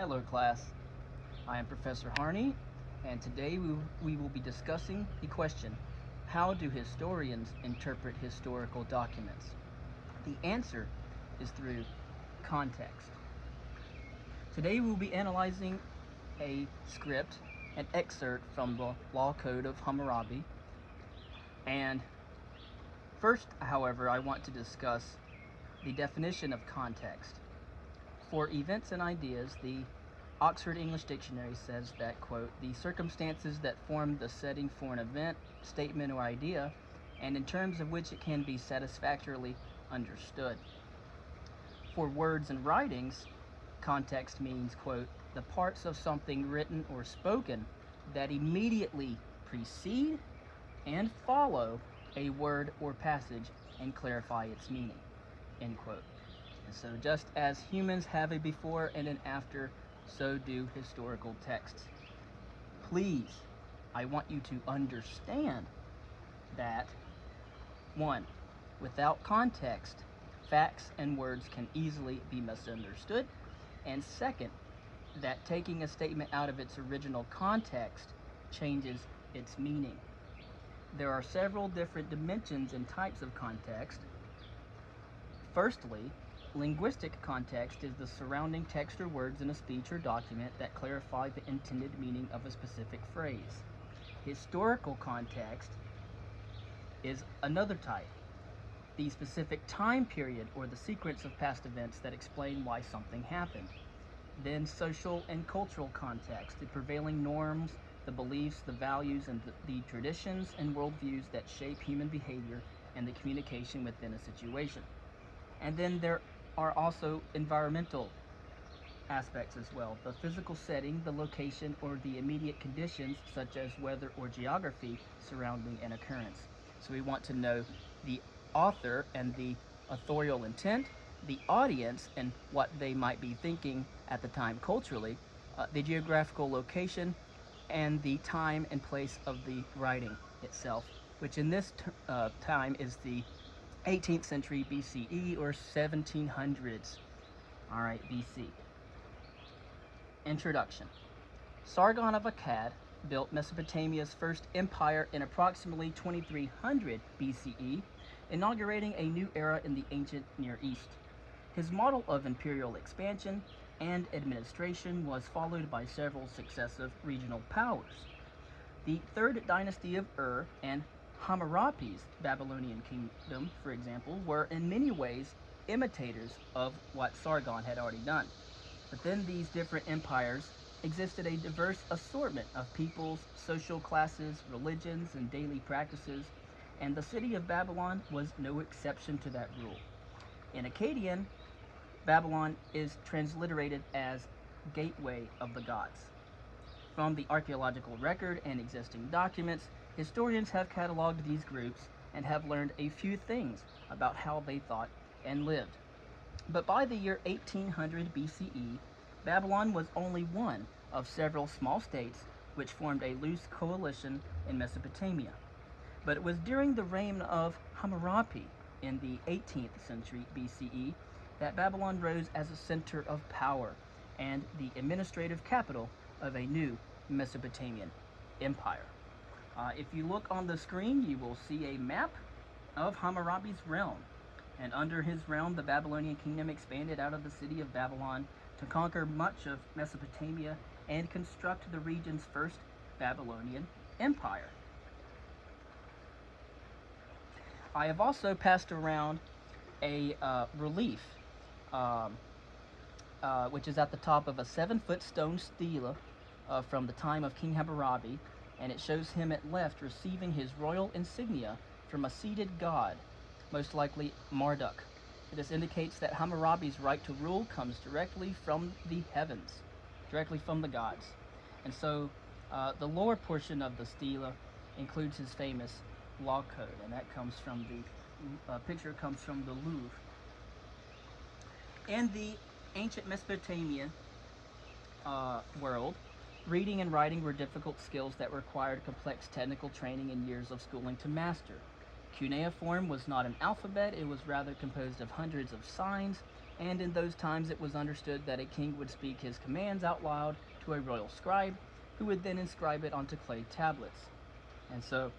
Hello class, I am Professor Harney, and today we will be discussing the question, how do historians interpret historical documents? The answer is through context. Today we will be analyzing a script, an excerpt from the Law Code of Hammurabi, and first, however, I want to discuss the definition of context. For events and ideas, the Oxford English Dictionary says that, quote, the circumstances that form the setting for an event, statement, or idea, and in terms of which it can be satisfactorily understood. For words and writings, context means, quote, the parts of something written or spoken that immediately precede and follow a word or passage and clarify its meaning, end quote. And so just as humans have a before and an after, so do historical texts. Please, I want you to understand that, 1, without context, facts and words can easily be misunderstood, and second, that taking a statement out of its original context changes its meaning. There are several different dimensions and types of context. Firstly, linguistic context is the surrounding text or words in a speech or document that clarify the intended meaning of a specific phrase. Historical context is another type, the specific time period or the sequence of past events that explain why something happened. Then social and cultural context, the prevailing norms, the beliefs, the values, and the traditions and worldviews that shape human behavior and the communication within a situation. And then there are also environmental aspects as well, the physical setting, the location, or the immediate conditions such as weather or geography surrounding an occurrence. So we want to know the author and the authorial intent, the audience and what they might be thinking at the time culturally, the geographical location, and the time and place of the writing itself, which in this time is the 18th century BCE or 1700s. All right, BC. Introduction. Sargon of Akkad built Mesopotamia's first empire in approximately 2300 BCE, inaugurating a new era in the ancient Near East. His model of imperial expansion and administration was followed by several successive regional powers. The third dynasty of Ur and Hammurabi's Babylonian kingdom, for example, were in many ways imitators of what Sargon had already done. Within these different empires existed a diverse assortment of peoples, social classes, religions, and daily practices, and the city of Babylon was no exception to that rule. In Akkadian, Babylon is transliterated as Gateway of the Gods. From the archaeological record and existing documents, historians have cataloged these groups and have learned a few things about how they thought and lived. But by the year 1800 BCE, Babylon was only one of several small states which formed a loose coalition in Mesopotamia. But it was during the reign of Hammurabi in the 18th century BCE that Babylon rose as a center of power and the administrative capital of a new Mesopotamian empire. If you look on the screen, you will see a map of Hammurabi's realm. And under his realm, the Babylonian kingdom expanded out of the city of Babylon to conquer much of Mesopotamia and construct the region's first Babylonian empire. I have also passed around a relief, which is at the top of a 7-foot stone stela from the time of King Hammurabi, and it shows him at left receiving his royal insignia from a seated god, most likely Marduk. This indicates that Hammurabi's right to rule comes directly from the heavens, directly from the gods. And so the lower portion of the stela includes his famous law code, and that comes from the picture comes from the Louvre. In the ancient Mesopotamian world, reading and writing were difficult skills that required complex technical training and years of schooling to master. Cuneiform was not an alphabet, it was rather composed of hundreds of signs, and in those times it was understood that a king would speak his commands out loud to a royal scribe, who would then inscribe it onto clay tablets. And so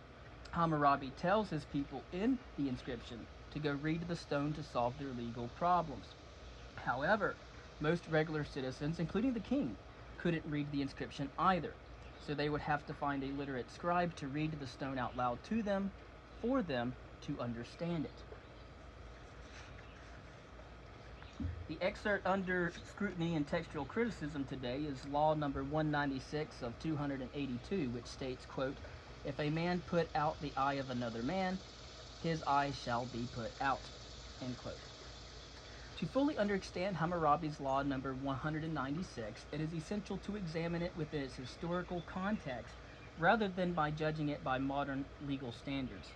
Hammurabi tells his people in the inscription to go read the stone to solve their legal problems. However, most regular citizens, including the king, couldn't read the inscription either, so they would have to find a literate scribe to read the stone out loud to them, for them to understand it. The excerpt under scrutiny and textual criticism today is law number 196 of 282, which states, quote, "If a man put out the eye of another man, his eye shall be put out," end quote. To fully understand Hammurabi's law number 196, it is essential to examine it within its historical context rather than by judging it by modern legal standards.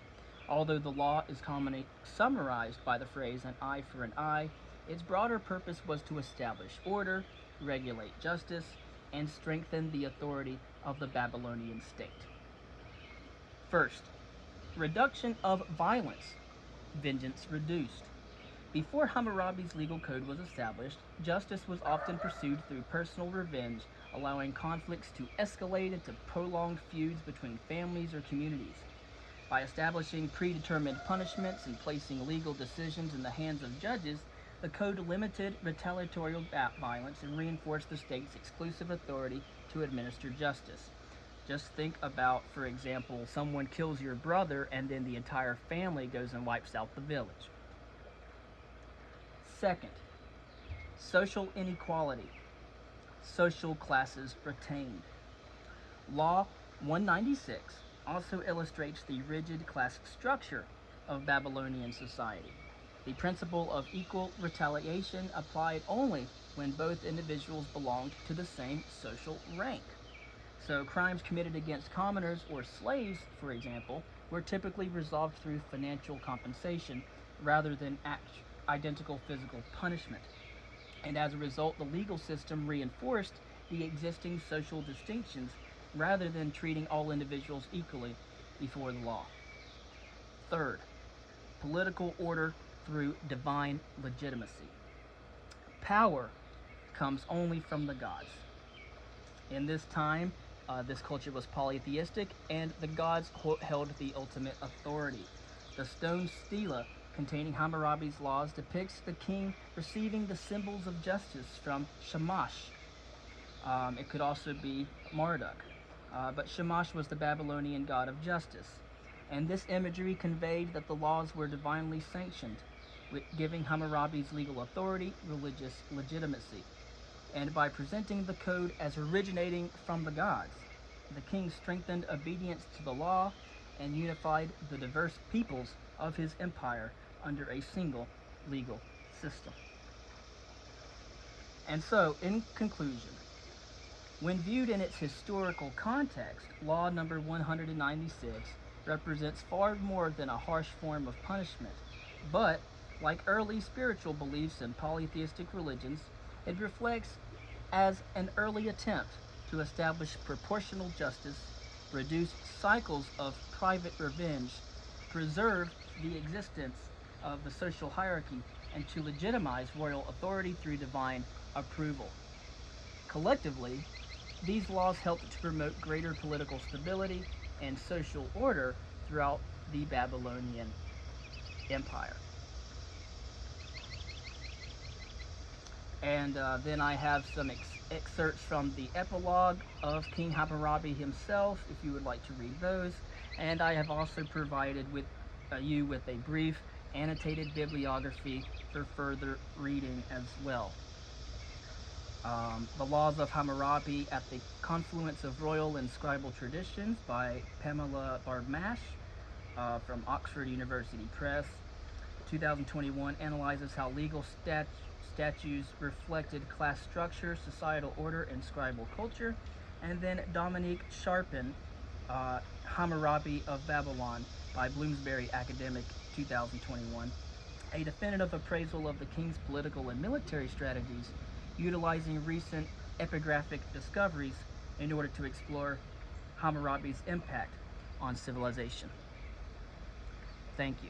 Although the law is commonly summarized by the phrase "an eye for an eye," its broader purpose was to establish order, regulate justice, and strengthen the authority of the Babylonian state. First, reduction of violence, vengeance reduced. Before Hammurabi's legal code was established, justice was often pursued through personal revenge, allowing conflicts to escalate into prolonged feuds between families or communities. By establishing predetermined punishments and placing legal decisions in the hands of judges, the code limited retaliatory violence and reinforced the state's exclusive authority to administer justice. Just think about, for example, someone kills your brother and then the entire family goes and wipes out the village. Second, social inequality. Social classes retained. Law 196 also illustrates the rigid class structure of Babylonian society. The principle of equal retaliation applied only when both individuals belonged to the same social rank. So crimes committed against commoners or slaves, for example, were typically resolved through financial compensation rather than identical physical punishment. And as a result, the legal system reinforced the existing social distinctions rather than treating all individuals equally before the law. Third, political order through divine legitimacy. Power comes only from the gods. In this time, this culture was polytheistic, and the gods held the ultimate authority. The stone stela containing Hammurabi's laws depicts the king receiving the symbols of justice from Shamash. It could also be Marduk, but Shamash was the Babylonian god of justice. And this imagery conveyed that the laws were divinely sanctioned, giving Hammurabi's legal authority religious legitimacy. And by presenting the code as originating from the gods, the king strengthened obedience to the law and unified the diverse peoples of his empire under a single legal system. And so, in conclusion, when viewed in its historical context, Law number 196 represents far more than a harsh form of punishment, but, like early spiritual beliefs in polytheistic religions, it reflects as an early attempt to establish proportional justice, reduce cycles of private revenge, preserve the existence of the social hierarchy, and to legitimize royal authority through divine approval. Collectively, these laws helped to promote greater political stability and social order throughout the Babylonian Empire. And then I have some excerpts from the epilogue of King Hammurabi himself, if you would like to read those. And I have also provided with you with a brief annotated bibliography for further reading as well. The Laws of Hammurabi at the Confluence of Royal and Scribal Traditions by Pamela Barbmash from Oxford University Press. 2021 analyzes how legal statutes reflected class structure, societal order, and scribal culture. And then Dominique Sharpin, Hammurabi of Babylon by Bloomsbury Academic, 2021. A definitive appraisal of the king's political and military strategies, utilizing recent epigraphic discoveries in order to explore Hammurabi's impact on civilization. Thank you.